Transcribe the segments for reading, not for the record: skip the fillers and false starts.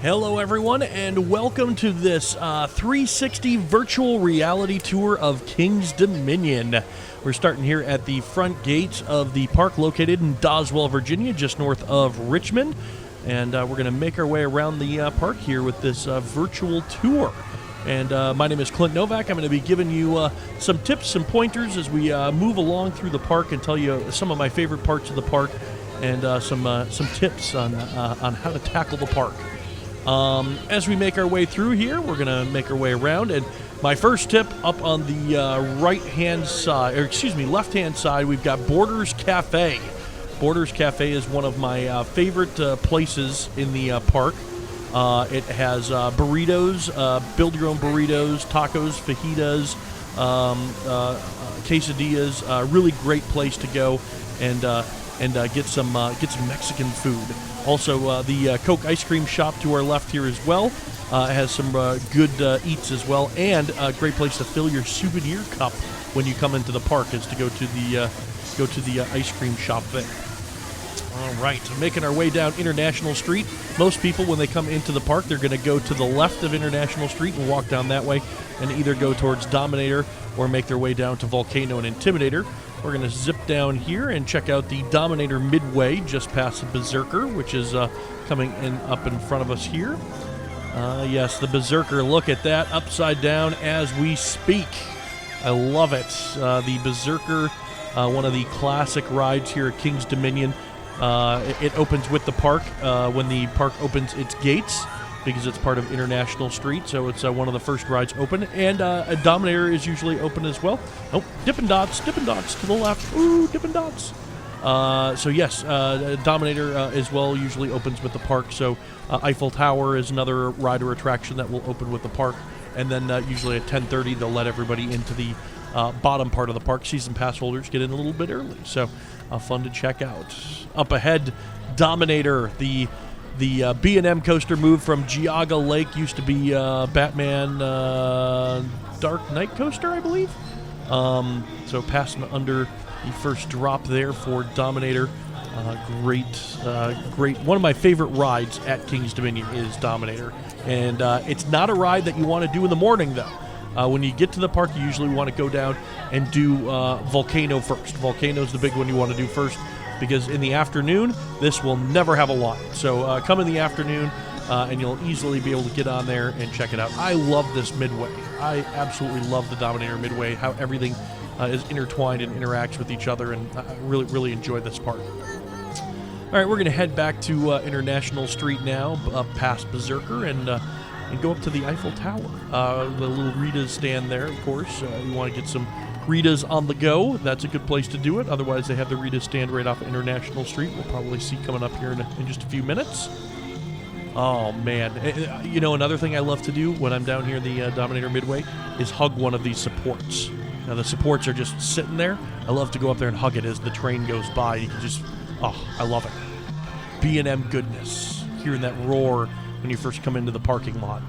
Hello everyone, and welcome to this 360 virtual reality tour of King's Dominion. We're starting here at the front gates of the park located in Doswell, Virginia, just north of Richmond. And we're going to make our way around the park here with this virtual tour. And my name is Clint Novak. I'm going to be giving you some tips, some pointers as we move along through the park and tell you some of my favorite parts of the park and some tips on how to tackle the park. As we make our way through here, we're going to make our way around, and my first tip up on the left-hand side, we've got Borders Cafe. Borders Cafe is one of my favorite places in the park. It has burritos, build-your-own burritos, tacos, fajitas, quesadillas. Really great place to go and get some Mexican food. Also, the Coke ice cream shop to our left here as well has some good eats as well, and a great place to fill your souvenir cup when you come into the park is to go to the ice cream shop there. All right, making our way down International Street. Most people, when they come into the park, they're going to go to the left of International Street and walk down that way, and either go towards Dominator or make their way down to Volcano and Intimidator. We're going to zip down here and check out the Dominator Midway just past the Berserker, which is coming in up in front of us here. Yes, the Berserker. Look at that, upside down as we speak. I love it. The Berserker, one of the classic rides here at King's Dominion. It opens with the park when the park opens its gates, because it's part of International Street, so it's one of the first rides open. And a Dominator is usually open as well. Oh, Dippin' Dots to the left. Ooh, Dippin' Dots. So yes, Dominator as well usually opens with the park. So Eiffel Tower is another ride or attraction that will open with the park. And then usually at 10:30 they'll let everybody into the bottom part of the park. Season pass holders get in a little bit early, so fun to check out. Up ahead, Dominator, the B&M coaster moved from Geauga Lake, used to be Batman Dark Knight coaster, I believe. So passing under the first drop there for Dominator. Great. One of my favorite rides at King's Dominion is Dominator. And it's not a ride that you want to do in the morning, though. When you get to the park, you usually want to go down and do Volcano first. Volcano's the big one you want to do first, because in the afternoon, this will never have a line. So come in the afternoon, and you'll easily be able to get on there and check it out. I love this Midway. I absolutely love the Dominator Midway, how everything is intertwined and interacts with each other, and I really, really enjoy this part. All right, we're going to head back to International Street now, up past Berserker, and go up to the Eiffel Tower. The little Rita's stand there, of course. You want to get some Rita's on the go. That's a good place to do it. Otherwise, they have the Rita's stand right off International Street. We'll probably see coming up here in just a few minutes. Oh, man. You know, another thing I love to do when I'm down here in the Dominator Midway is hug one of these supports. Now, the supports are just sitting there. I love to go up there and hug it as the train goes by. You can just, I love it. B&M goodness. Hearing that roar when you first come into the parking lot.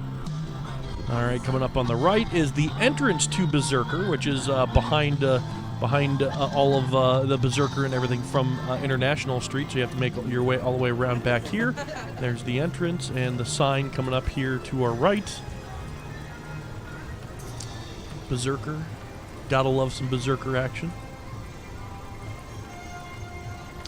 All right, coming up on the right is the entrance to Berserker, which is behind all of the Berserker and everything from International Street, so you have to make your way all the way around back here. There's the entrance and the sign coming up here to our right. Berserker. Gotta love some Berserker action.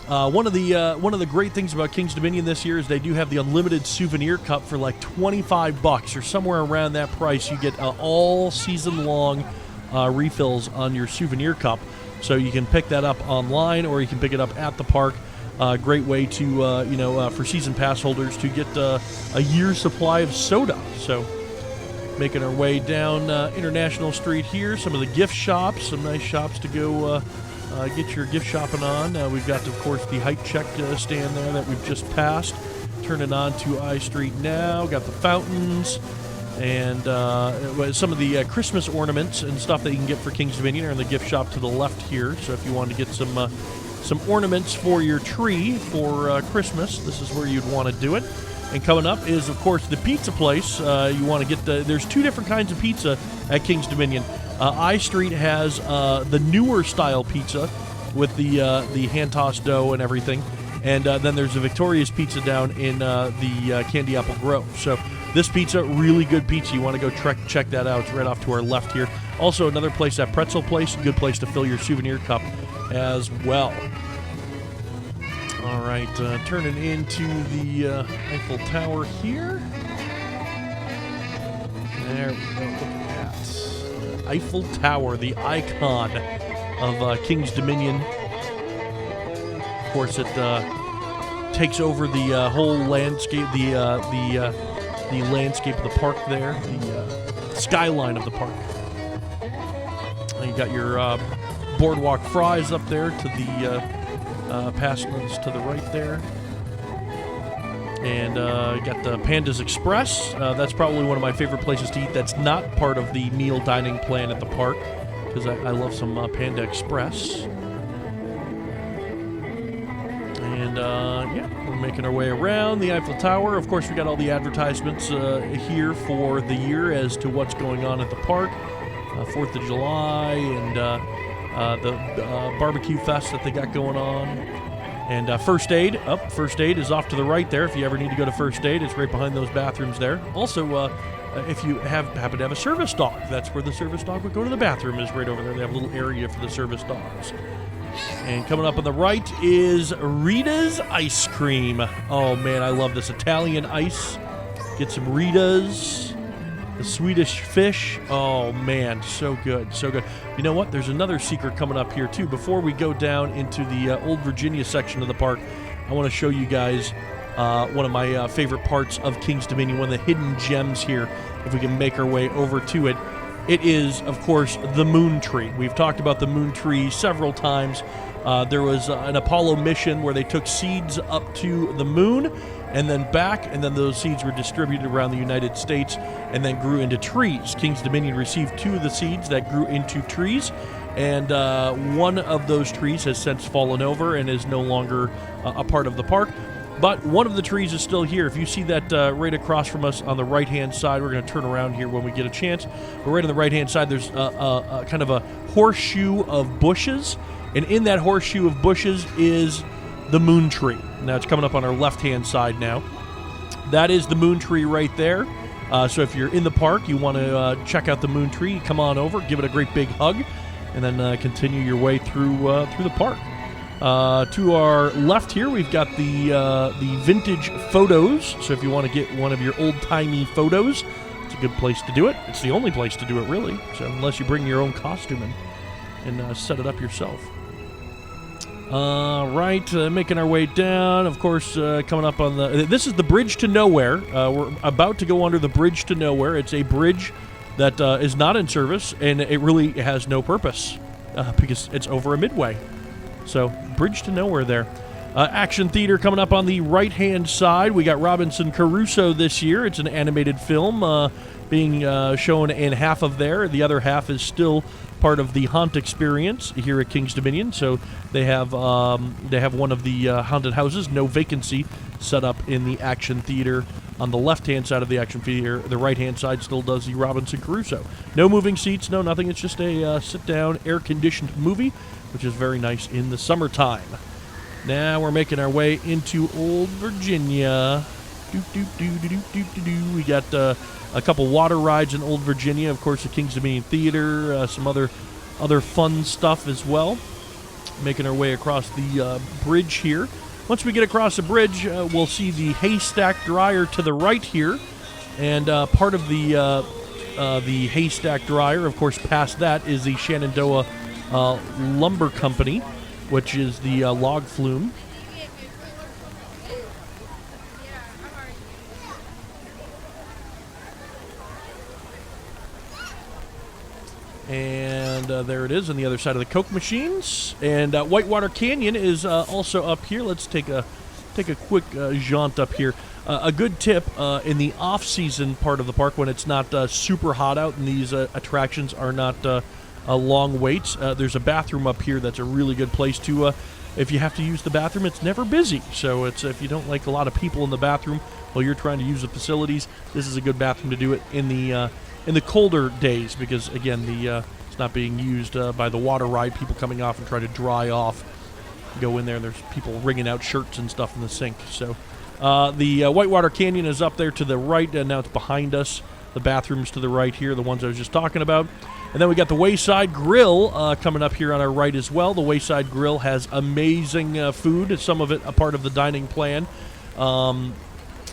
One of the great things about King's Dominion this year is they do have the unlimited souvenir cup for like $25 or somewhere around that price. You get all season long refills on your souvenir cup, so you can pick that up online or you can pick it up at the park. Great way to for season pass holders to get a year's supply of soda. So making our way down International Street here, some of the gift shops, some nice shops to go get your gift shopping on. We've got, of course, the height check stand there that we've just passed. Turning on to I Street now. Got the fountains and some of the Christmas ornaments and stuff that you can get for King's Dominion are in the gift shop to the left here. So if you want to get some ornaments for your tree for Christmas, this is where you'd want to do it. And coming up is, of course, the pizza place. You want to get there's two different kinds of pizza at King's Dominion. I Street has the newer style pizza with the hand-tossed dough and everything. And then there's a Victoria's Pizza down in the Candy Apple Grove. So this pizza, really good pizza. You want to go check that out. It's right off to our left here. Also, another place, that pretzel place, a good place to fill your souvenir cup as well. All right, turning into the Eiffel Tower here. There we go. Look at that. Eiffel Tower, the icon of King's Dominion. Of course, it takes over the whole landscape, the landscape of the park there, the skyline of the park. And you got your boardwalk fries up there to the past ones to the right there. And you got the Panda's Express. That's probably one of my favorite places to eat that's not part of the meal dining plan at the park, because I love some Panda Express. And yeah, we're making our way around the Eiffel Tower. Of course, we got all the advertisements here for the year as to what's going on at the park. 4th of July and the barbecue fest that they got going on. And First Aid. First Aid is off to the right there. If you ever need to go to First Aid, it's right behind those bathrooms there. Also, if you happen to have a service dog, that's where the service dog would go to the bathroom, is right over there. They have a little area for the service dogs. And coming up on the right is Rita's Ice Cream. Oh, man, I love this Italian ice. Get some Rita's. The Swedish fish. Oh, man, so good, so good. You know what? There's another secret coming up here, too. Before we go down into the Old Virginia section of the park, I want to show you guys one of my favorite parts of King's Dominion, one of the hidden gems here, if we can make our way over to it. It is, of course, the moon tree. We've talked about the moon tree several times. There was an Apollo mission where they took seeds up to the moon and then back, and then those seeds were distributed around the United States and then grew into trees. King's Dominion received 2 of the seeds that grew into trees, and one of those trees has since fallen over and is no longer a part of the park. But one of the trees is still here. If you see that right across from us on the right-hand side, we're going to turn around here when we get a chance. But right on the right-hand side, there's a kind of a horseshoe of bushes. And in that horseshoe of bushes is the moon tree. Now, it's coming up on our left-hand side now. That is the moon tree right there. So if you're in the park, you want to check out the moon tree, come on over, give it a great big hug, and then continue your way through the park. To our left here, we've got the vintage photos. So if you want to get one of your old-timey photos, it's a good place to do it. It's the only place to do it, really. So unless you bring your own costume and set it up yourself. Right, making our way down. Of course, coming up on the... This is the Bridge to Nowhere. We're about to go under the Bridge to Nowhere. It's a bridge that is not in service, and it really has no purpose because it's over a Midway. So, Bridge to Nowhere there. Action Theater coming up on the right-hand side. We got Robinson Crusoe this year. It's an animated film being shown in half of there. The other half is still part of the haunt experience here at King's Dominion. So they have one of the haunted houses, no vacancy, set up in the Action Theater on the left-hand side of the Action Theater. The right-hand side still does the Robinson Crusoe. No moving seats, no nothing. It's just a sit-down, air-conditioned movie, which is very nice in the summertime. Now we're making our way into Old Virginia. We got a couple water rides in Old Virginia. Of course, the King's Dominion Theater, some other fun stuff as well. Making our way across the bridge here. Once we get across the bridge, we'll see the haystack dryer to the right here. And part of the haystack dryer, of course, past that is the Shenandoah Lumber Company, which is the log flume. And there it is on the other side of the Coke machines. And Whitewater Canyon is also up here. Let's take a quick jaunt up here. A good tip in the off-season part of the park, when it's not super hot out and these attractions are not long waits, there's a bathroom up here that's a really good place to, if you have to use the bathroom, it's never busy. So it's if you don't like a lot of people in the bathroom while you're trying to use the facilities, this is a good bathroom to do it in the colder days, because again it's not being used by the water ride, people coming off and trying to dry off Go in there, and there's people wringing out shirts and stuff in the sink. So the Whitewater Canyon is up there to the right, and now it's behind us. The bathrooms to the right here, the ones I was just talking about. And then we got the Wayside Grill coming up here on our right as well. The Wayside Grill has amazing food, some of it a part of the dining plan.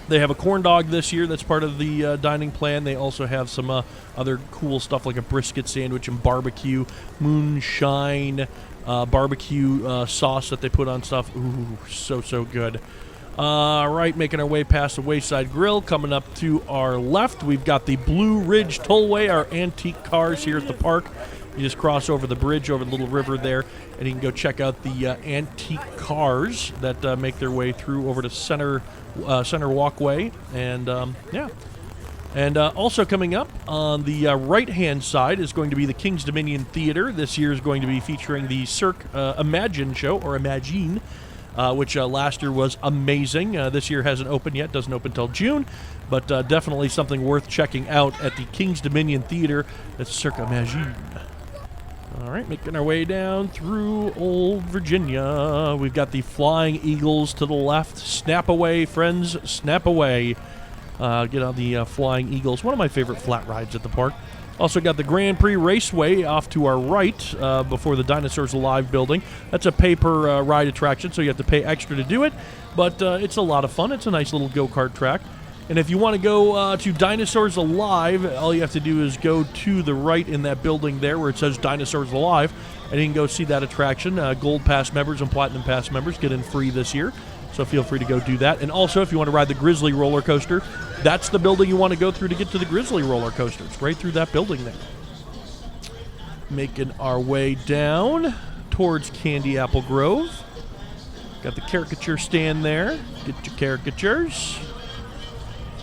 They have a corn dog this year that's part of the dining plan. They also have some other cool stuff like a brisket sandwich and barbecue, moonshine, barbecue sauce that they put on stuff. Ooh, so good. Right, making our way past the Wayside Grill. Coming up to our left, we've got the Blue Ridge Tollway, our antique cars here at the park. You just cross over the bridge over the little river there, and you can go check out the antique cars that make their way through over to Center Walkway. And, yeah. And also coming up on the right-hand side is going to be the King's Dominion Theater. This year is going to be featuring the Cirque Imagine show, or Imagine, which last year was amazing. This year hasn't opened yet, doesn't open until June, but definitely something worth checking out at the King's Dominion Theater at Cirque Imagine. All right, making our way down through Old Virginia. We've got the Flying Eagles to the left. Snap away, friends, snap away. Get on the Flying Eagles, one of my favorite flat rides at the park. Also got the Grand Prix Raceway off to our right before the Dinosaurs Alive building. That's a pay-per-ride attraction, so you have to pay extra to do it, but it's a lot of fun. It's a nice little go-kart track. And if you want to go to Dinosaurs Alive, all you have to do is go to the right in that building there where it says Dinosaurs Alive, and you can go see that attraction. Gold Pass members and Platinum Pass members get in free this year, so feel free to go do that. And also, if you want to ride the Grizzly roller coaster, that's the building you want to go through to get to the Grizzly roller coaster. It's right through that building there. Making our way down towards Candy Apple Grove. Got the caricature stand there. Get your caricatures.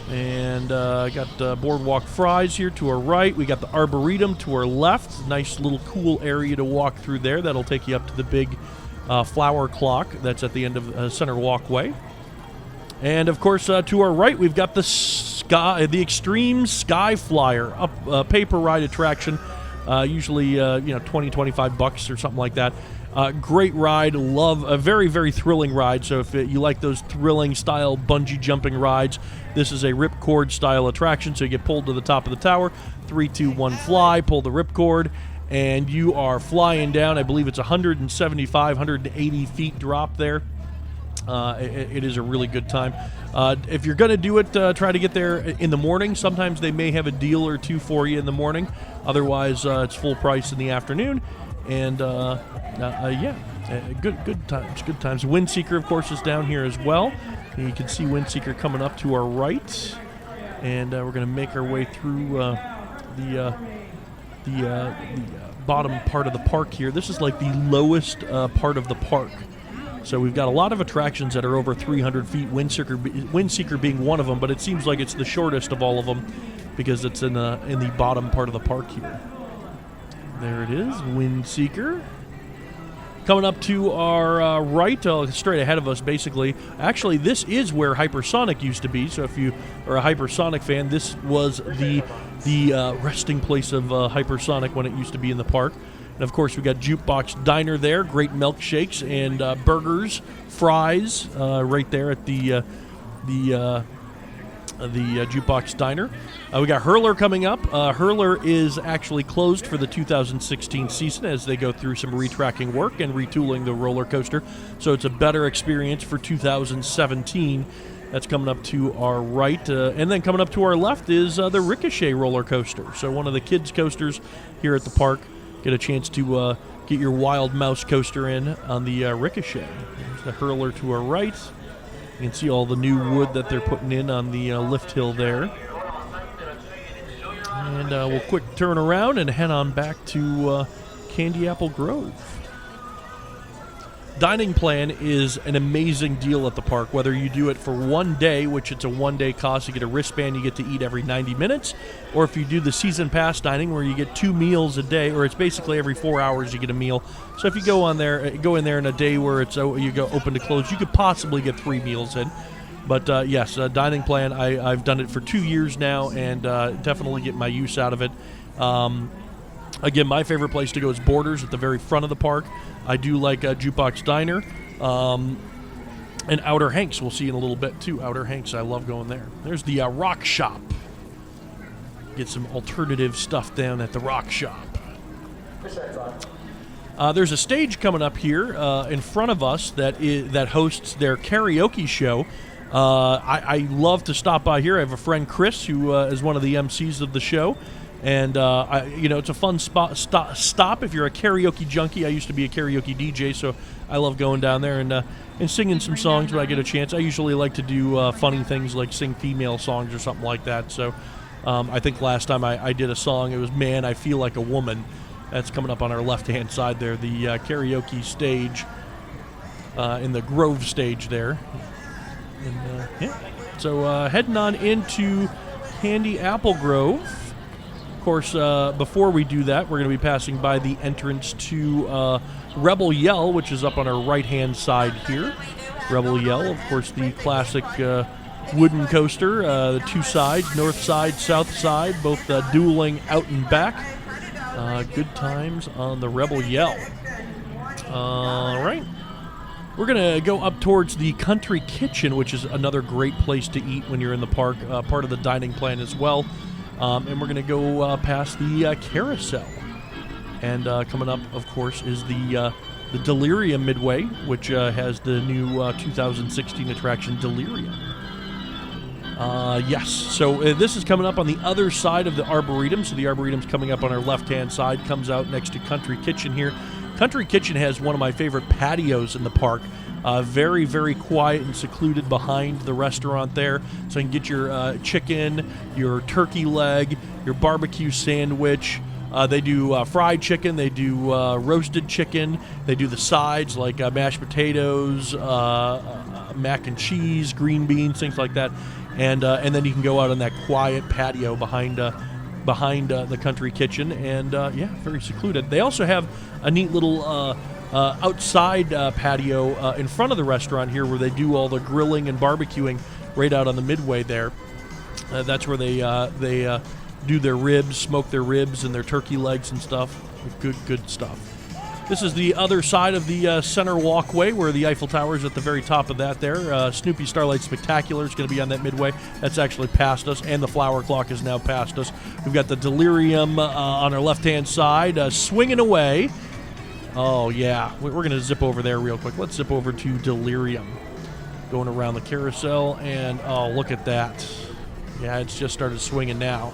And got Boardwalk Fries here to our right. We got the Arboretum to our left. Nice little cool area to walk through there. That'll take you up to the big flower clock that's at the end of Center Walkway. And of course, to our right, we've got the Extreme Sky Flyer, a paper ride attraction. Usually, $20-25 or something like that. Great ride. Love a very, very thrilling ride. So if you like those thrilling style bungee jumping rides, this is a ripcord style attraction. So you get pulled to the top of the tower. 3, 2, 1, fly. Pull the ripcord, and you are flying down. I believe it's 175, 180 feet drop there. It is a really good time. If you're going to do it, try to get there in the morning. Sometimes they may have a deal or two for you in the morning. Otherwise, it's full price in the afternoon. And good times, good times. Windseeker, of course, is down here as well. And you can see Windseeker coming up to our right. And we're going to make our way through the bottom part of the park here. This is like the lowest part of the park. So we've got a lot of attractions that are over 300 feet, Windseeker being one of them, but it seems like it's the shortest of all of them because it's in the bottom part of the park here. There it is, Windseeker. Coming up to our right, straight ahead of us, basically. Actually, this is where Hypersonic used to be, so if you are a Hypersonic fan, this was the resting place of Hypersonic when it used to be in the park. And, of course, we got Jukebox Diner there, great milkshakes and burgers, fries right there at the Jukebox Diner. We got Hurler coming up. Hurler is actually closed for the 2016 season as they go through some retracking work and retooling the roller coaster. So it's a better experience for 2017. That's coming up to our right. And then coming up to our left is the Ricochet roller coaster. So one of the kids' coasters here at the park. Get a chance to get your Wild Mouse coaster in on the Ricochet. There's the Hurler to our right. You can see all the new wood that they're putting in on the lift hill there. And we'll quick turn around and head on back to Candy Apple Grove. Dining plan is an amazing deal at the park, whether you do it for one day, which it's a one-day cost. You get a wristband, you get to eat every 90 minutes, or if you do the season pass dining where you get 2 meals a day, or it's basically every 4 hours you get a meal. So if you go in there in a day where it's you go open to close, you could possibly get 3 meals in. But yes, dining plan, I've done it for 2 years now, and definitely get my use out of it. Again, my favorite place to go is Borders at the very front of the park. I do like Jukebox Diner. And Outer Hanks, we'll see in a little bit too. Outer Hanks, I love going there. There's the Rock Shop. Get some alternative stuff down at the Rock Shop. There's a stage coming up here in front of us that hosts their karaoke show. I love to stop by here. I have a friend, Chris, who is one of the MCs of the show. And, it's a fun stop if you're a karaoke junkie. I used to be a karaoke DJ, so I love going down there and singing some songs when I get a chance. I usually like to do funny things like sing female songs or something like that. So I think last time I did a song, it was Man, I Feel Like a Woman. That's coming up on our left-hand side there, the karaoke stage in the Grove stage there. And, So heading on into Candy Apple Grove. Of course, before we do that, we're going to be passing by the entrance to Rebel Yell, which is up on our right-hand side here. Rebel Yell, of course, the classic wooden coaster, the two sides, north side, south side, both dueling out and back. Good times on the Rebel Yell. All right. We're going to go up towards the Country Kitchen, which is another great place to eat when you're in the park, part of the dining plan as well. And we're going to go past the carousel. And coming up, of course, is the Delirium Midway, which has the new 2016 attraction Delirium. Yes, so this is coming up on the other side of the Arboretum. So the Arboretum's coming up on our left-hand side, comes out next to Country Kitchen here. Country Kitchen has one of my favorite patios in the park. Very, very quiet and secluded behind the restaurant there. So you can get your chicken, your turkey leg, your barbecue sandwich. They do fried chicken. They do roasted chicken. They do the sides like mashed potatoes, mac and cheese, green beans, things like that. And then you can go out on that quiet patio behind the Country Kitchen. And, very secluded. They also have a neat little outside patio in front of the restaurant here where they do all the grilling and barbecuing right out on the Midway there. That's where they do their ribs, smoke their ribs and their turkey legs and stuff. Good stuff. This is the other side of the center walkway where the Eiffel Tower is at the very top of that there. Snoopy Starlight Spectacular is going to be on that Midway. That's actually past us, and the Flower Clock is now past us. We've got the Delirium on our left-hand side, swinging away. Oh, yeah. We're going to zip over there real quick. Let's zip over to Delirium. Going around the carousel, and oh, look at that. Yeah, it's just started swinging now.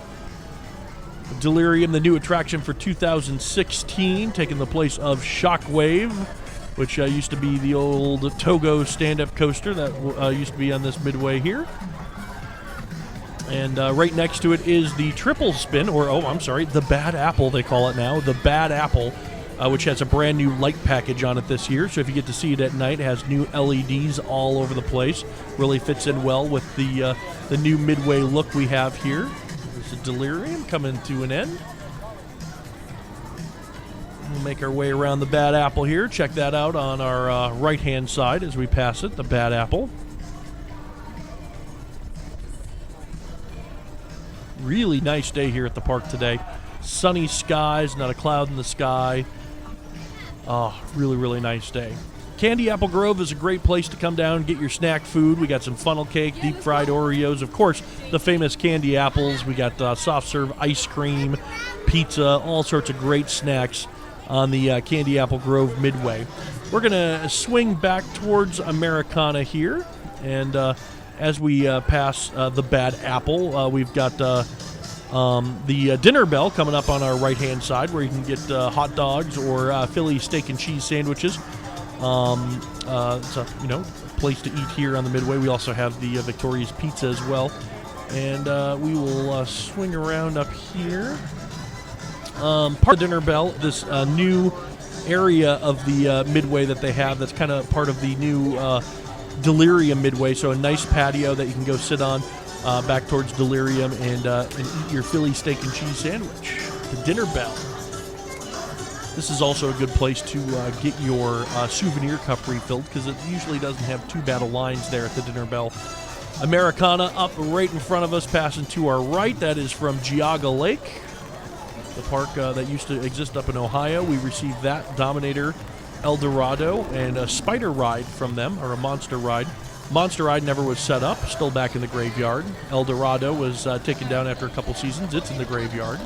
Delirium, the new attraction for 2016, taking the place of Shockwave, which used to be the old Togo stand-up coaster that used to be on this Midway here. And right next to it is the Triple Spin, the Bad Apple, they call it now. The Bad Apple, which has a brand new light package on it this year. So if you get to see it at night, it has new LEDs all over the place. Really fits in well with the new Midway look we have here. There's a Delirium coming to an end. We'll make our way around the Bad Apple here. Check that out on our right-hand side as we pass it, the Bad Apple. Really nice day here at the park today. Sunny skies, not a cloud in the sky. Oh, really, really nice day. Candy Apple Grove is a great place to come down and get your snack food. We got some funnel cake, deep fried Oreos, of course, the famous candy apples. We got soft serve ice cream, pizza, all sorts of great snacks on the Candy Apple Grove Midway. We're going to swing back towards Americana here, and as we pass the Bad Apple, we've got the Dinner Bell coming up on our right-hand side where you can get hot dogs or Philly steak and cheese sandwiches. It's a place to eat here on the Midway. We also have the Victoria's Pizza as well. And we will swing around up here. Part of the Dinner Bell, this new area of the Midway that they have that's kind of part of the new Delirium Midway. So a nice patio that you can go sit on back towards Delirium and eat your Philly steak and cheese sandwich. The Dinner Bell. This is also a good place to get your souvenir cup refilled because it usually doesn't have too bad of lines there at the Dinner Bell. Americana up right in front of us, passing to our right. That is from Geauga Lake, the park that used to exist up in Ohio. We received that Dominator El Dorado, and a spider ride from them, or a monster ride. Monster Ride never was set up, still back in the graveyard. El Dorado was taken down after a couple seasons. It's in the graveyard.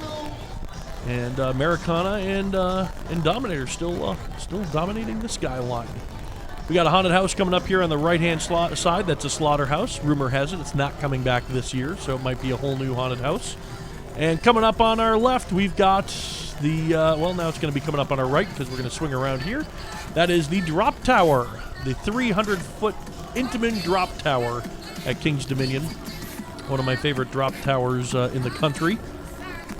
And Americana and Dominator still dominating the skyline. We got a haunted house coming up here on the right-hand side. That's a slaughterhouse. Rumor has it it's not coming back this year, so it might be a whole new haunted house. And coming up on our left, we've got the, well, now it's going to be coming up on our right because we're going to swing around here. That is the Drop Tower, the 300-foot Intamin Drop Tower at King's Dominion. One of my favorite drop towers in the country.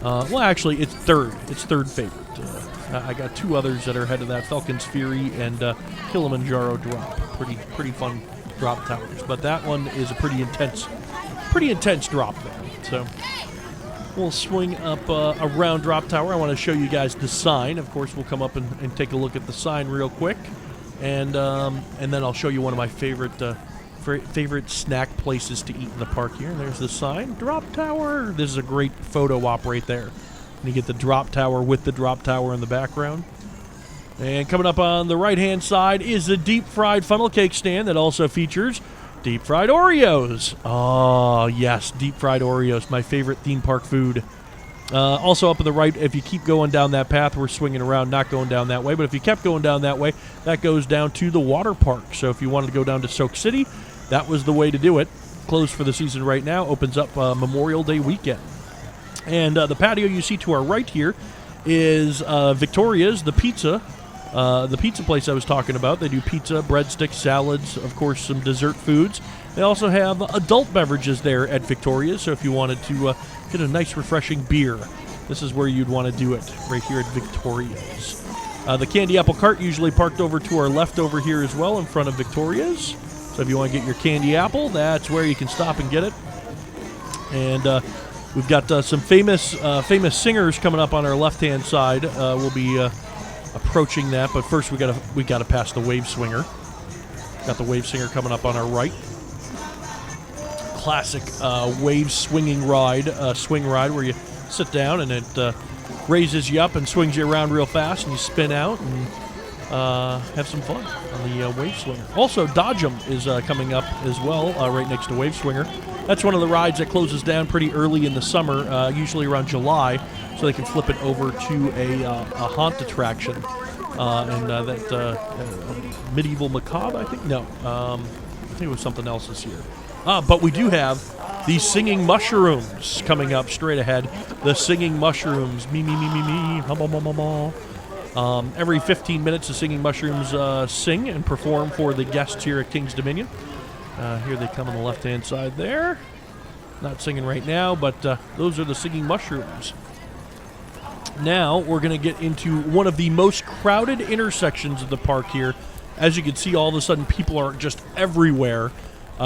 Well, actually, it's third. It's third favorite. I got two others that are ahead of that: Falcon's Fury and Kilimanjaro Drop. Pretty fun drop towers. But that one is a pretty intense drop there. So we'll swing up around Drop Tower. I want to show you guys the sign. Of course, we'll come up and take a look at the sign real quick, and then I'll show you one of my favorite snack places to eat in the park here. And there's the sign, Drop Tower. This is a great photo op right there. And you get the Drop Tower with the Drop Tower in the background. And coming up on the right-hand side is the deep fried funnel cake stand that also features deep fried Oreos. Oh, yes, deep fried Oreos, my favorite theme park food. Also up on the right, if you keep going down that path, we're swinging around, not going down that way, but if you kept going down that way, that goes down to the water park. So if you wanted to go down to Soak City, that was the way to do it. Closed for the season right now, opens up Memorial Day weekend. And the patio you see to our right here is Victoria's, the pizza place I was talking about. They do pizza, breadsticks, salads, of course, some dessert foods. They also have adult beverages there at Victoria's, so if you wanted to get a nice, refreshing beer, this is where you'd want to do it, right here at Victoria's. The candy apple cart usually parked over to our left over here as well in front of Victoria's. So if you want to get your candy apple, that's where you can stop and get it. And we've got some famous singers coming up on our left-hand side. We'll be approaching that, but first we got to pass the wave swinger. Got the wave swinger coming up on our right. Classic wave swinging ride, swing ride where you sit down and it raises you up and swings you around real fast, and you spin out and have some fun on the wave swinger. Also, Dodge 'em is coming up as well, right next to Wave Swinger. That's one of the rides that closes down pretty early in the summer, usually around July, so they can flip it over to a haunt attraction. And that Medieval Macabre, I think? No, I think it was something else this year. But we do have the Singing Mushrooms coming up straight ahead. The Singing Mushrooms. Me, me, me, me, me. Ha, ma, ma, ma, ma. Every 15 minutes, the Singing Mushrooms sing and perform for the guests here at King's Dominion. Here they come on the left-hand side there. Not singing right now, but those are the Singing Mushrooms. Now we're going to get into one of the most crowded intersections of the park here. As you can see, all of a sudden people are just everywhere.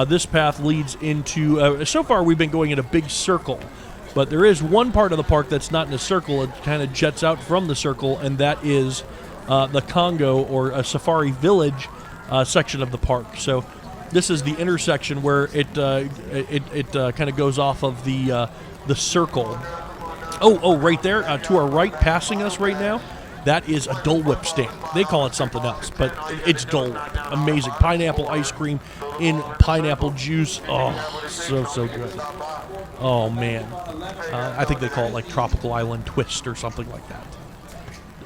This path leads into, so far we've been going in a big circle, but there is one part of the park that's not in a circle. It kind of jets out from the circle, and that is the Congo or a Safari Village section of the park. So this is the intersection where it kind of goes off of the circle. Oh, right there to our right, passing us right now, that is a Dole Whip stand. They call it something else, but it's Dole Whip. Amazing. Pineapple ice cream in pineapple juice. Oh, so good. Oh, man. I think they call it like Tropical Island Twist or something like that.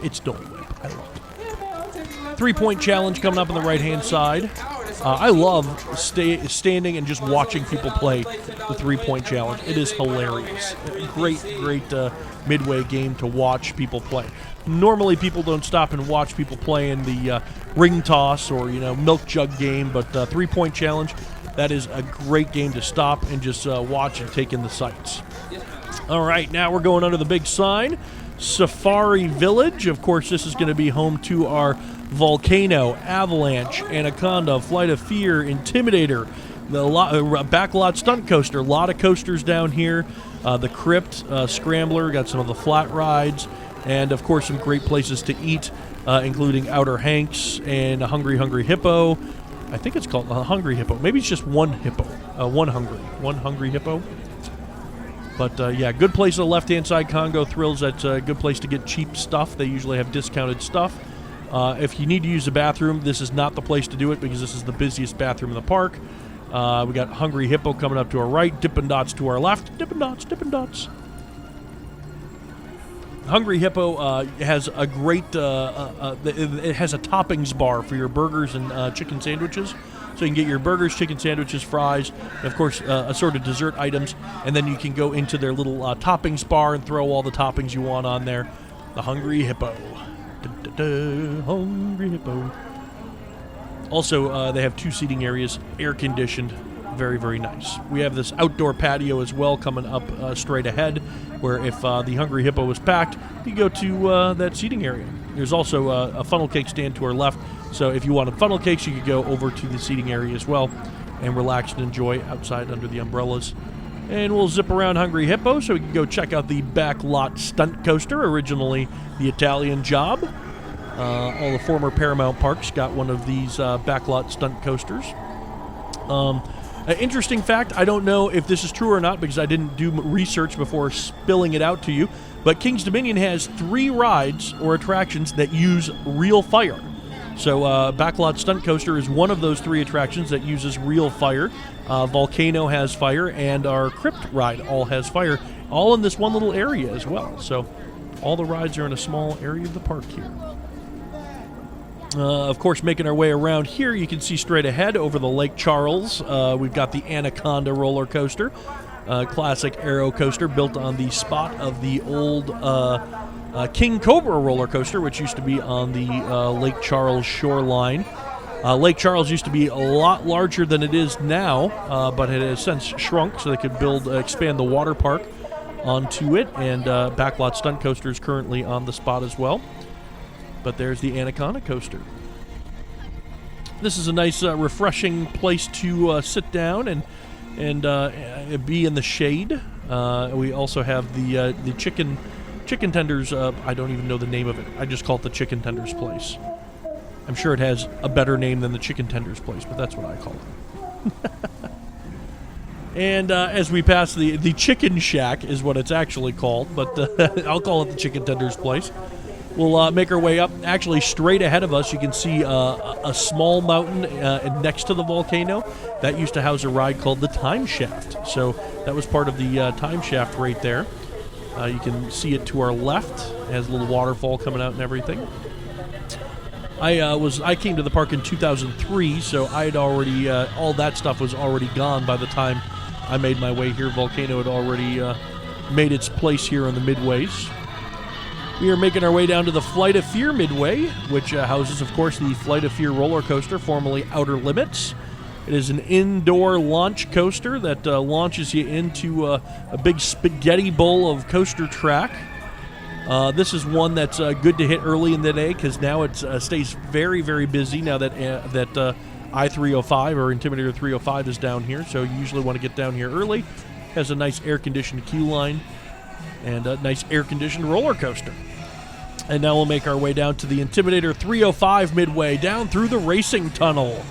It's Dole Whip. I love it. 3-point challenge coming up on the right-hand side. I love standing and just watching people play the 3-point challenge. It is hilarious. Great Midway game to watch people play. Normally people don't stop and watch people play in the ring toss or milk jug game, but 3-point challenge, that is a great game to stop and just watch and take in the sights. All right, now we're going under the big sign, Safari Village. Of course, this is going to be home to our Volcano, Avalanche, Anaconda, Flight of Fear, Intimidator, the backlot stunt coaster. A lot of coasters down here. The Crypt, Scrambler, got some of the flat rides, and of course some great places to eat, including Outer Hanks and a Hungry Hippo. I think it's called a Hungry Hippo. Maybe it's just one hippo, one hungry hippo. But yeah, good place on the left-hand side. Congo Thrills, that's a good place to get cheap stuff. They usually have discounted stuff. If you need to use the bathroom, this is not the place to do it because this is the busiest bathroom in the park. We got Hungry Hippo coming up to our right, Dippin' Dots to our left. Dippin' Dots, Dippin' Dots. Hungry Hippo has a great, it has a toppings bar for your burgers and chicken sandwiches. So you can get your burgers, chicken sandwiches, fries, and of course assorted dessert items. And then you can go into their little toppings bar and throw all the toppings you want on there. The Hungry Hippo. Hungry Hippo. Also, they have 2 seating areas, air-conditioned. Very, very nice. We have this outdoor patio as well coming up straight ahead, where if the Hungry Hippo was packed, you go to that seating area. There's also a funnel cake stand to our left, so if you wanted funnel cakes, you could go over to the seating area as well and relax and enjoy outside under the umbrellas. And we'll zip around Hungry Hippo so we can go check out the backlot stunt coaster, originally the Italian Job. All the former Paramount parks got one of these backlot stunt coasters. An interesting fact, I don't know if this is true or not because I didn't do research before spilling it out to you, but King's Dominion has 3 rides or attractions that use real fire. So Backlot Stunt Coaster is one of those 3 attractions that uses real fire. Volcano has fire, and our Crypt ride all has fire, all in this one little area as well. So all the rides are in a small area of the park here. Of course, making our way around here, you can see straight ahead over the Lake Charles. We've got the Anaconda roller coaster, classic aero coaster built on the spot of the old King Cobra roller coaster, which used to be on the Lake Charles shoreline. Lake Charles used to be a lot larger than it is now, but it has since shrunk, so they could expand the water park onto it, and Backlot Stunt Coaster is currently on the spot as well. But there's the Anaconda coaster. This is a nice, refreshing place to sit down and be in the shade. We also have the chicken tenders. I don't even know the name of it. I just call it the chicken tenders place. I'm sure it has a better name than the chicken tenders place, but that's what I call it. And as we pass the chicken shack is what it's actually called, but I'll call it the chicken tenders place. We'll make our way up. Actually, straight ahead of us, you can see a small mountain next to the volcano. That used to house a ride called the Time Shaft. So that was part of the Time Shaft right there. You can see it to our left. It has a little waterfall coming out and everything. I came to the park in 2003, so I'd already all that stuff was already gone by the time I made my way here. Volcano had already made its place here on the Midways. We are making our way down to the Flight of Fear Midway, which houses, of course, the Flight of Fear roller coaster, formerly Outer Limits. It is an indoor launch coaster that launches you into a big spaghetti bowl of coaster track. This is one that's good to hit early in the day because now it stays very, very busy now that I-305 or Intimidator 305 is down here, so you usually want to get down here early. Has a nice air-conditioned queue line and a nice air-conditioned roller coaster. And now we'll make our way down to the Intimidator 305 Midway, down through the racing tunnel.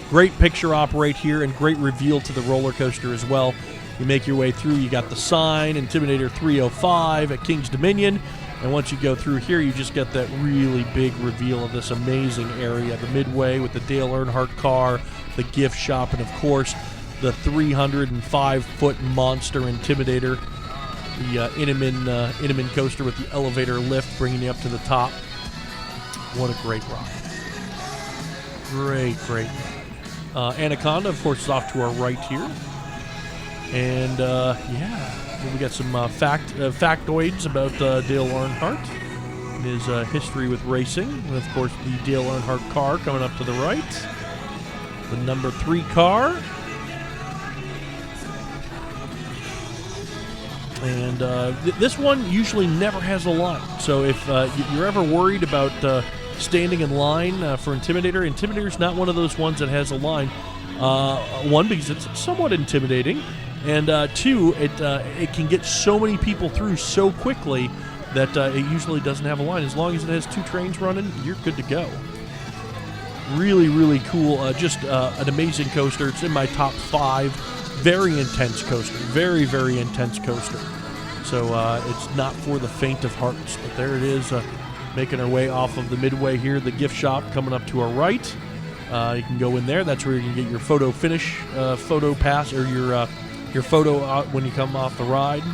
Great picture op right here and great reveal to the roller coaster as well. You make your way through, you got the sign, Intimidator 305 at King's Dominion. And once you go through here, you just get that really big reveal of this amazing area. The Midway with the Dale Earnhardt car, the gift shop, and of course, the 305-foot monster Intimidator. The Intamin coaster with the elevator lift bringing you up to the top. What a great ride. Great ride. Anaconda, of course, is off to our right here. And, we got some factoids about Dale Earnhardt and his history with racing. And, of course, the Dale Earnhardt car coming up to the right. The number 3 car. And this one usually never has a line. So if you're ever worried about standing in line for Intimidator, Intimidator's not one of those ones that has a line. One, because it's somewhat intimidating. And 2, it can get so many people through so quickly that it usually doesn't have a line. As long as it has 2 trains running, you're good to go. Really, really cool. Just an amazing coaster. It's in my top 5. Very intense coaster. Very, very intense coaster. So it's not for the faint of hearts. But there it is. Making our way off of the Midway here, the gift shop coming up to our right. You can go in there. That's where you can get your photo finish, photo pass, or your photo out when you come off the ride.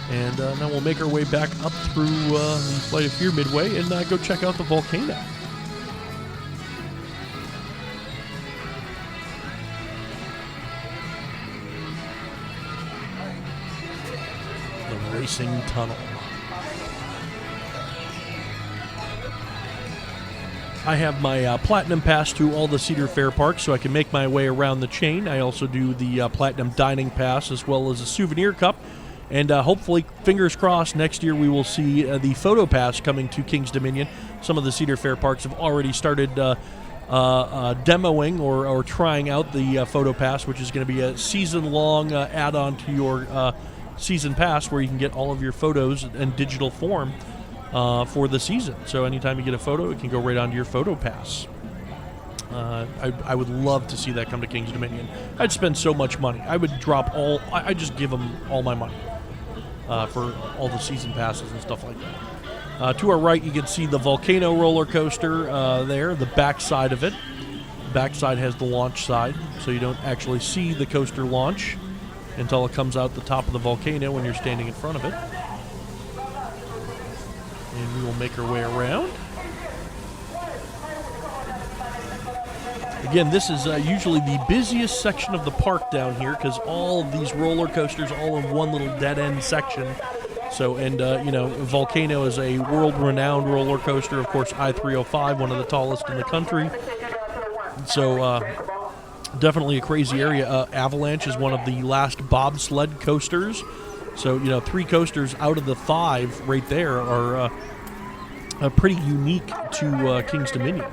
And now we'll make our way back up through the Flight of Fear Midway and go check out the volcano. The racing tunnel. I have my Platinum Pass to all the Cedar Fair parks, so I can make my way around the chain. I also do the Platinum Dining Pass as well as a Souvenir Cup. And hopefully, fingers crossed, next year we will see the Photo Pass coming to King's Dominion. Some of the Cedar Fair parks have already started demoing or trying out the Photo Pass, which is going to be a season-long add-on to your season pass where you can get all of your photos in digital form for the season. So anytime you get a photo, it can go right onto your Photo Pass. I would love to see that come to King's Dominion. I'd spend so much money. I would drop I'd just give them all my money for all the season passes and stuff like that. To our right, you can see the Volcano roller coaster there, the back side of it. The back side has the launch side, so you don't actually see the coaster launch until it comes out the top of the volcano when you're standing in front of it. And we will make our way around. Again, this is usually the busiest section of the park down here because all of these roller coasters all in one little dead-end section. So, and Volcano is a world-renowned roller coaster. Of course, I-305, one of the tallest in the country. So, definitely a crazy area. Avalanche is one of the last bobsled coasters. So, 3 coasters out of the 5 right there are pretty unique to King's Dominion.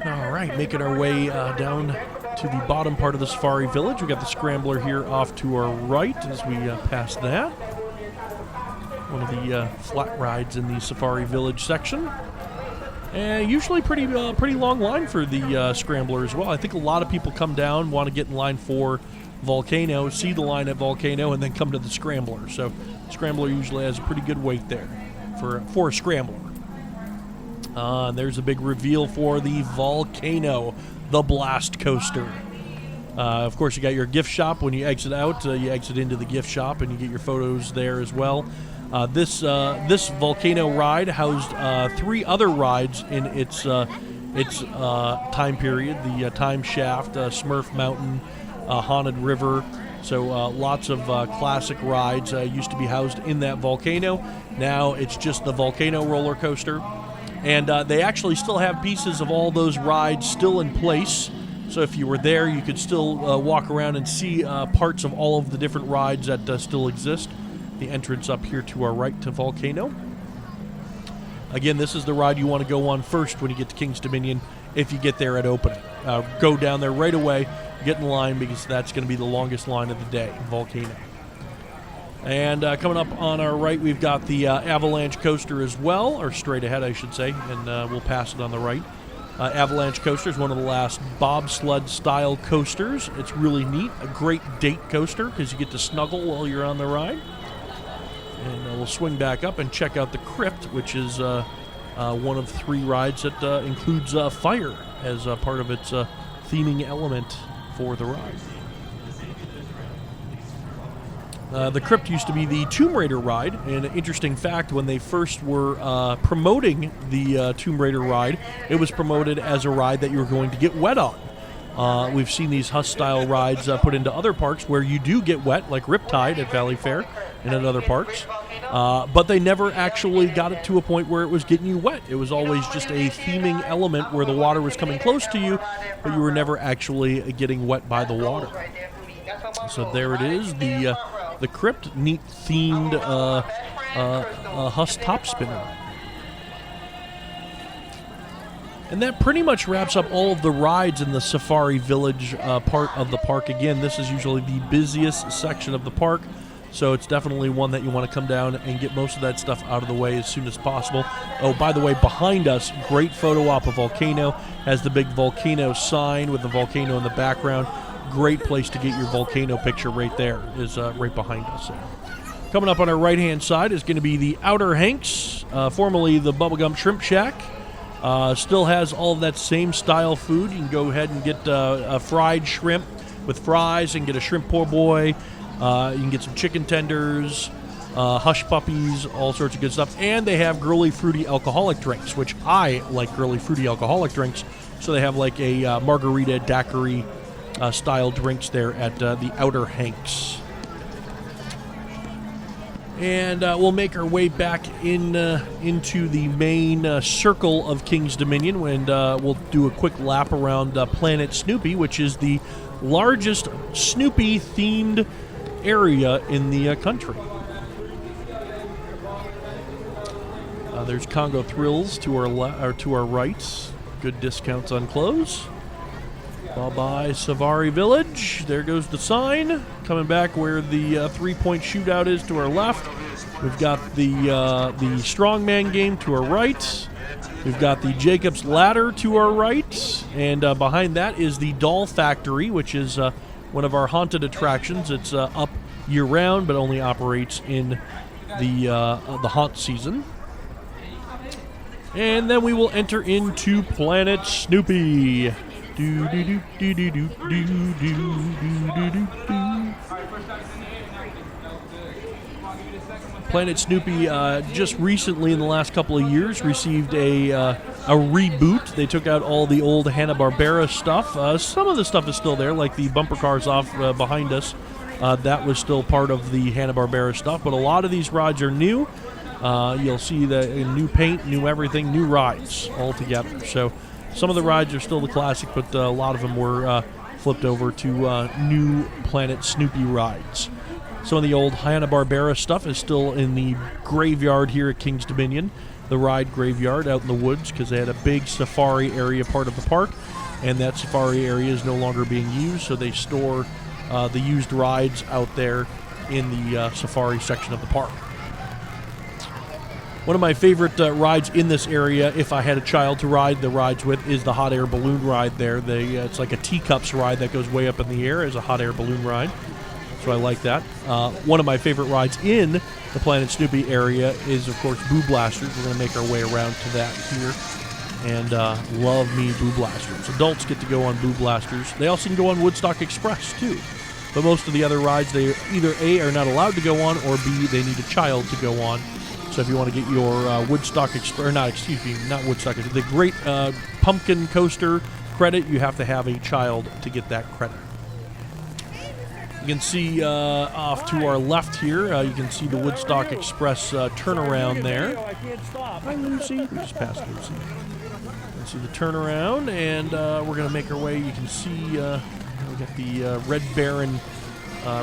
All right, making our way down to the bottom part of the Safari Village. We've got the Scrambler here off to our right as we pass that. One of the flat rides in the Safari Village section. And usually pretty long line for the Scrambler as well. I think a lot of people come down, want to get in line for Volcano, see the line at Volcano, and then come to the Scrambler. So Scrambler usually has a pretty good wait there for a Scrambler. There's a big reveal for the Volcano, the Blast Coaster. Of course, you got your gift shop. When you exit out, you exit into the gift shop, and you get your photos there as well. This Volcano ride housed 3 other rides in its time period: the Time Shaft, Smurf Mountain, Haunted River. So lots of classic rides used to be housed in that Volcano. Now it's just the Volcano roller coaster. And they actually still have pieces of all those rides still in place. So if you were there, you could still walk around and see parts of all of the different rides that still exist. The entrance up here to our right to Volcano. Again, this is the ride you want to go on first when you get to King's Dominion if you get there at opening. Go down there right away, get in line, because that's going to be the longest line of the day, Volcano. And coming up on our right, we've got the Avalanche Coaster as well, or straight ahead, I should say, and we'll pass it on the right. Avalanche Coaster is one of the last bobsled-style coasters. It's really neat, a great date coaster, because you get to snuggle while you're on the ride. And we'll swing back up and check out the Crypt, which is one of 3 rides that includes fire as part of its theming element for the ride. The Crypt used to be the Tomb Raider ride, and an interesting fact, when they first were promoting the Tomb Raider ride, it was promoted as a ride that you were going to get wet on. We've seen these Huss-style rides put into other parks where you do get wet, like Riptide at Valley Fair and at other parks, but they never actually got it to a point where it was getting you wet. It was always just a theming element where the water was coming close to you, but you were never actually getting wet by the water. So there it is, the Crypt, neat themed Huss top spinner. And that pretty much wraps up all of the rides in the Safari Village part of the park. Again, this is usually the busiest section of the park, so it's definitely one that you want to come down and get most of that stuff out of the way as soon as possible. Oh, by the way, behind us, great photo op of Volcano. Has the big Volcano sign with the volcano in the background. Great place to get your Volcano picture right there, is right behind us there. Coming up on our right-hand side is going to be the Outer Hanks, formerly the Bubblegum Shrimp Shack. Still has all of that same style food. You can go ahead and get a fried shrimp with fries and get a shrimp po' boy. You can get some chicken tenders, hush puppies, all sorts of good stuff. And they have girly fruity alcoholic drinks, which I like girly fruity alcoholic drinks. So they have like a margarita daiquiri style drinks there at the Outer Hanks. And we'll make our way back into the main circle of King's Dominion, and we'll do a quick lap around Planet Snoopy, which is the largest Snoopy-themed area in the country. There's Congo Thrills to our right. Good discounts on clothes. Bye-bye Savari Village. There goes the sign. Coming back where the three-point shootout is to our left. We've got the strongman game to our right. We've got the Jacob's Ladder to our right. And behind that is the Doll Factory, which is one of our haunted attractions. It's up year-round, but only operates in the haunt season. And then we will enter into Planet Snoopy. Planet Snoopy just recently in the last couple of years received a reboot. They took out all the old Hanna-Barbera stuff. Some of the stuff is still there, like the bumper cars off behind us. That was still part of the Hanna-Barbera stuff, but a lot of these rides are new. You'll see the new paint, new everything, new rides all together. So some of the rides are still the classic, but a lot of them were flipped over to new Planet Snoopy rides. Some of the old Hanna-Barbera stuff is still in the graveyard here at King's Dominion, the ride graveyard out in the woods, because they had a big safari area part of the park, and that safari area is no longer being used, so they store the used rides out there in the safari section of the park. One of my favorite rides in this area, if I had a child to ride the rides with, is the hot air balloon ride there. It's like a teacups ride that goes way up in the air as a hot air balloon ride. So I like that. One of my favorite rides in the Planet Snoopy area is, of course, Boo Blasters. We're going to make our way around to that here. And love me Boo Blasters. Adults get to go on Boo Blasters. They also can go on Woodstock Express, too. But most of the other rides, they either A, are not allowed to go on, or B, they need a child to go on. So if you want to get your Woodstock Express, not Woodstock, the Great Pumpkin Coaster credit, you have to have a child to get that credit. You can see off to our left here, you can see the Woodstock Express turnaround there. Hi, Lucy. We just passed Lucy. You can see the turnaround, and we're going to make our way. You can see we got the Red Baron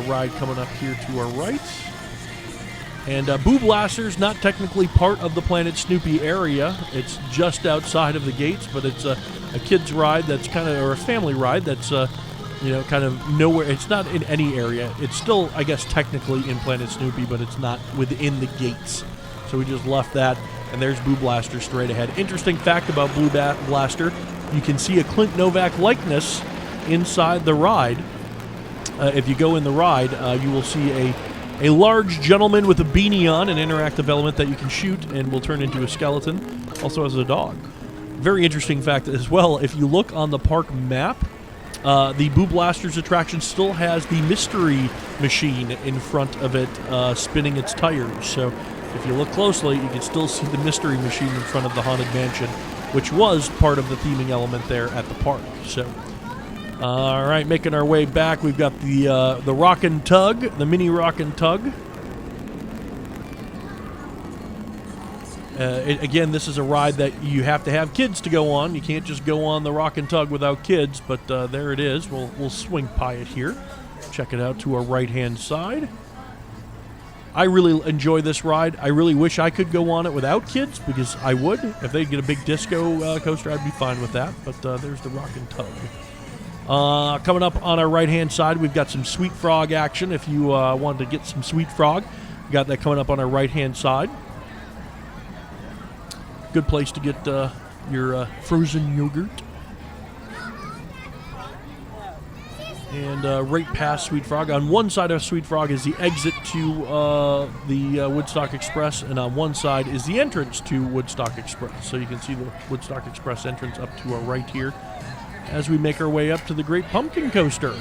ride coming up here to our right. And Boo Blaster's not technically part of the Planet Snoopy area. It's just outside of the gates, but it's a kid's ride that's kind of, or a family ride that's, kind of nowhere. It's not in any area. It's still, I guess, technically in Planet Snoopy, but it's not within the gates. So we just left that, and there's Boo Blaster straight ahead. Interesting fact about Boo Blaster, you can see a Clint Novak likeness inside the ride. If you go in the ride, you will see a large gentleman with a beanie on, an interactive element that you can shoot and will turn into a skeleton. Also has a dog. Very interesting fact as well, if you look on the park map, the Boo Blasters attraction still has the mystery machine in front of it spinning its tires. So if you look closely, you can still see the mystery machine in front of the Haunted Mansion, which was part of the theming element there at the park. So, all right, making our way back, we've got the Rockin' Tug, the mini Rockin' Tug. Again, this is a ride that you have to have kids to go on. You can't just go on the Rockin' Tug without kids, but there it is. We'll swing by it here. Check it out to our right-hand side. I really enjoy this ride. I really wish I could go on it without kids, because I would. If they get a big disco coaster, I'd be fine with that. But there's the Rockin' Tug. Coming up on our right-hand side, we've got some Sweet Frog action. If you wanted to get some Sweet Frog, we got that coming up on our right-hand side. Good place to get your frozen yogurt. And right past Sweet Frog. On one side of Sweet Frog is the exit to the Woodstock Express, and on one side is the entrance to Woodstock Express. So you can see the Woodstock Express entrance up to our right here as we make our way up to the Great Pumpkin Coaster.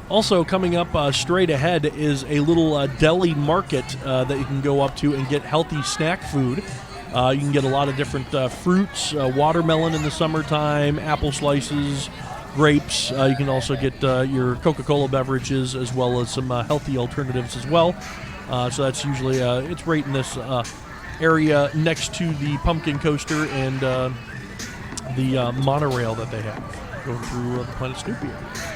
Also coming up straight ahead is a little deli market that you can go up to and get healthy snack food. You can get a lot of different fruits, watermelon in the summertime, apple slices, grapes. You can also get your Coca-Cola beverages as well as some healthy alternatives as well. So that's usually, it's right in this area next to the pumpkin coaster and the monorail that they have going through the Planet Snoopy area.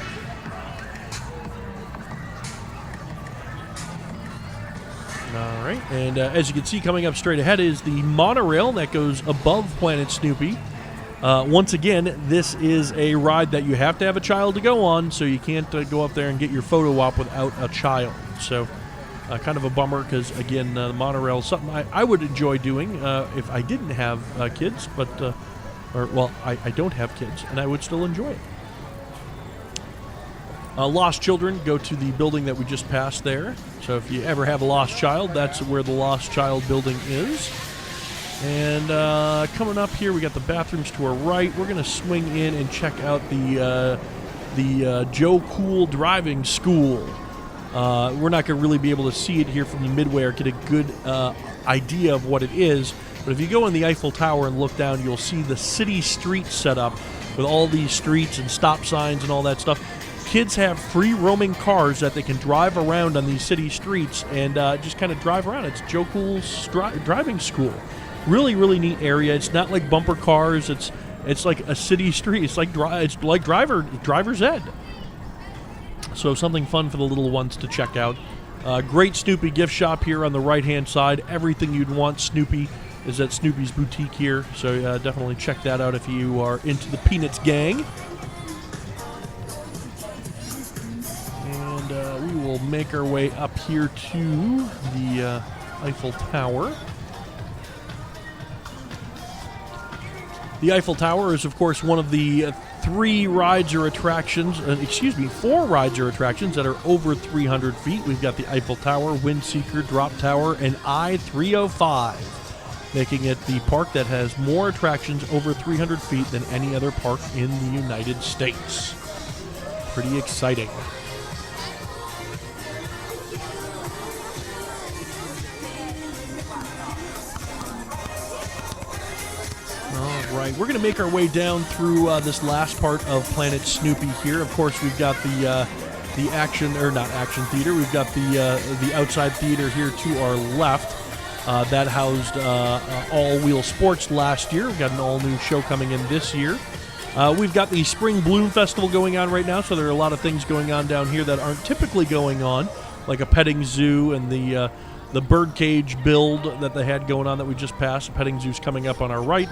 All right, and as you can see, coming up straight ahead is the monorail that goes above Planet Snoopy. Once again, this is a ride that you have to have a child to go on, so you can't go up there and get your photo op without a child. So kind of a bummer because, again, the monorail is something I would enjoy doing if I didn't have kids, but, I don't have kids, and I would still enjoy it. Lost children go to the building that we just passed there. So if you ever have a lost child, that's where the Lost Child building is. And coming up here, we got the bathrooms to our right. We're going to swing in and check out the Joe Cool Driving School. We're not going to really be able to see it here from the Midway or get a good idea of what it is. But if you go in the Eiffel Tower and look down, you'll see the city street set up with all these streets and stop signs and all that stuff. Kids have free roaming cars that they can drive around on these city streets and just kind of drive around. It's Joe Cool's driving school. Really, really neat area. It's not like bumper cars. It's like a city street. It's like driver's ed. So something fun for the little ones to check out. Great Snoopy gift shop here on the right-hand side. Everything you'd want Snoopy is at Snoopy's Boutique here. So definitely check that out if you are into the Peanuts gang. We will make our way up here to the Eiffel Tower. The Eiffel Tower is, of course, one of the four rides or attractions that are over 300 feet. We've got the Eiffel Tower, Windseeker, Drop Tower, and I-305, making it the park that has more attractions over 300 feet than any other park in the United States. Pretty exciting. Right, we're going to make our way down through this last part of Planet Snoopy here. Of course, we've got the action, or not action theater. We've got the outside theater here to our left. That housed All Wheel Sports last year. We've got an all-new show coming in this year. We've got the Spring Bloom Festival going on right now, so there are a lot of things going on down here that aren't typically going on, like a petting zoo and the birdcage build that they had going on that we just passed. The petting zoo's coming up on our right.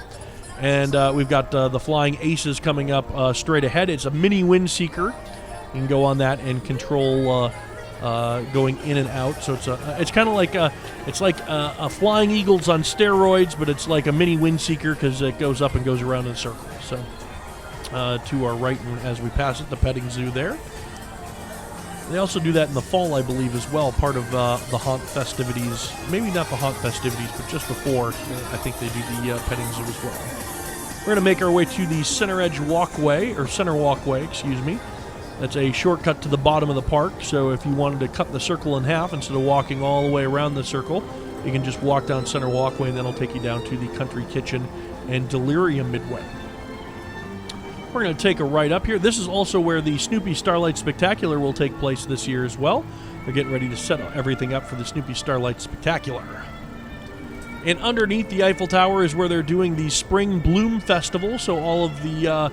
And we've got the Flying Aces coming up straight ahead. It's a mini Windseeker. You can go on that and control going in and out. So it's kind of like a Flying Eagles on steroids, but it's like a mini Windseeker because it goes up and goes around in a circle. So to our right, as we pass it, the petting zoo there. They also do that in the fall, I believe, as well, part of the Haunt festivities. Maybe not the Haunt festivities, but just before, I think they do the petting zoo as well. We're going to make our way to the Center Walkway. That's a shortcut to the bottom of the park, so if you wanted to cut the circle in half instead of walking all the way around the circle, you can just walk down Center Walkway, and then it'll take you down to the Country Kitchen and Delirium Midway. We're going to take a right up here. This is also where the Snoopy Starlight Spectacular will take place this year as well. They're getting ready to set everything up for the Snoopy Starlight Spectacular. And underneath the Eiffel Tower is where they're doing the Spring Bloom Festival. So all of the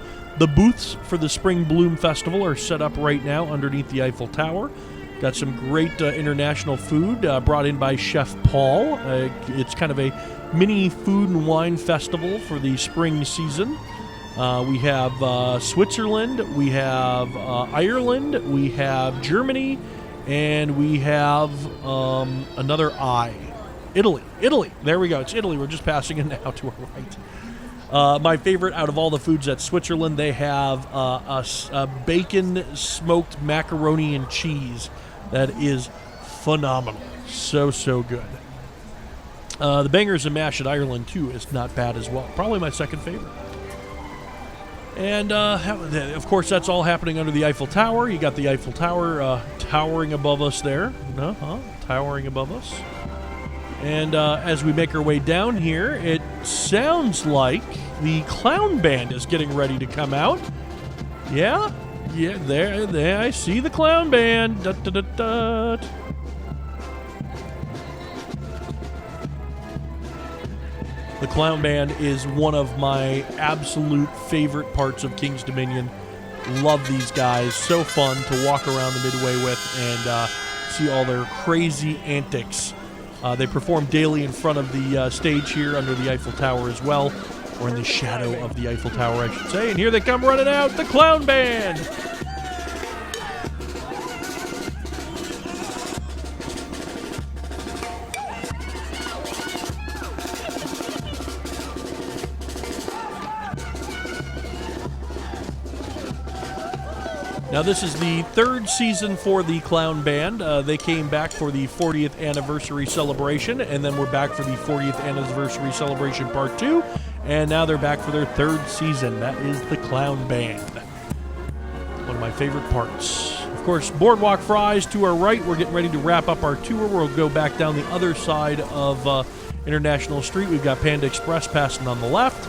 booths for the Spring Bloom Festival are set up right now underneath the Eiffel Tower. Got some great international food brought in by Chef Paul. It's kind of a mini food and wine festival for the spring season. We have Switzerland, we have Ireland, we have Germany, and we have another Italy. There we go. It's Italy. We're just passing it now to our right. My favorite out of all the foods at Switzerland, they have a bacon smoked macaroni and cheese that is phenomenal. So good. The bangers and mash at Ireland, too, is not bad as well. Probably my second favorite. And, of course, that's all happening under the Eiffel Tower. You got the Eiffel Tower towering above us there. Towering above us. And as we make our way down here, it sounds like the clown band is getting ready to come out. Yeah, there, I see the clown band. Dut. The clown band is one of my absolute favorite parts of King's Dominion. Love these guys. So fun to walk around the Midway with and see all their crazy antics. They perform daily in front of the stage here under the Eiffel Tower as well, or in the shadow of the Eiffel Tower, I should say. And here they come running out, the clown band! Now, this is the third season for the Clown Band. They came back for the 40th anniversary celebration, and then we're back for the 40th anniversary celebration part 2, and now they're back for their third season. That is the Clown Band. One of my favorite parts. Of course, Boardwalk Fries to our right. We're getting ready to wrap up our tour. We'll go back down the other side of International Street. We've got Panda Express passing on the left.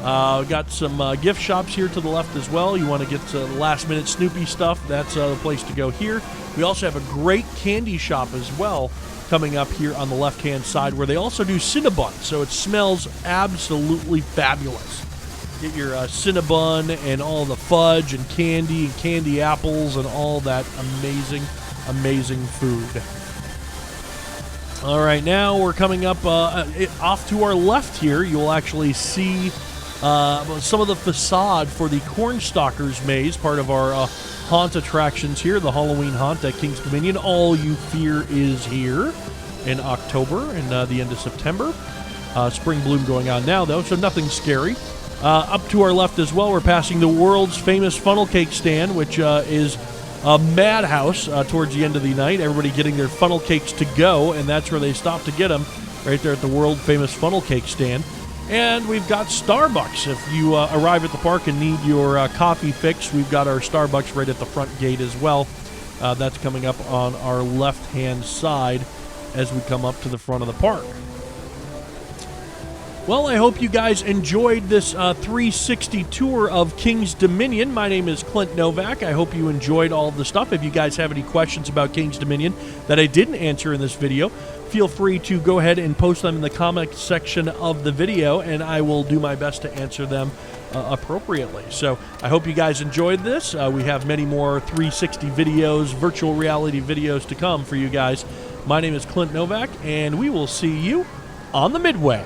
Got some gift shops here to the left as well. You want to get last-minute Snoopy stuff, that's the place to go here. We also have a great candy shop as well coming up here on the left-hand side where they also do Cinnabon, so it smells absolutely fabulous. Get your Cinnabon and all the fudge and candy apples and all that amazing food. All right, now we're coming up off to our left here. You'll actually see some of the facade for the Cornstalkers Maze, part of our haunt attractions here, the Halloween haunt at King's Dominion. All You Fear is here in October and the end of September. Spring Bloom going on now, though, so nothing scary. Up to our left as well, we're passing the world's famous funnel cake stand, which is a madhouse towards the end of the night. Everybody getting their funnel cakes to go, and that's where they stop to get them, right there at the world famous funnel cake stand. And we've got Starbucks. If you arrive at the park and need your coffee fix, we've got our Starbucks right at the front gate as well. That's coming up on our left-hand side as we come up to the front of the park. Well, I hope you guys enjoyed this 360 tour of King's Dominion. My name is Clint Novak. I hope you enjoyed all of the stuff. If you guys have any questions about King's Dominion that I didn't answer in this video, feel free to go ahead and post them in the comment section of the video, and I will do my best to answer them appropriately. So I hope you guys enjoyed this. We have many more 360 videos, virtual reality videos to come for you guys. My name is Clint Novak, and we will see you on the Midway.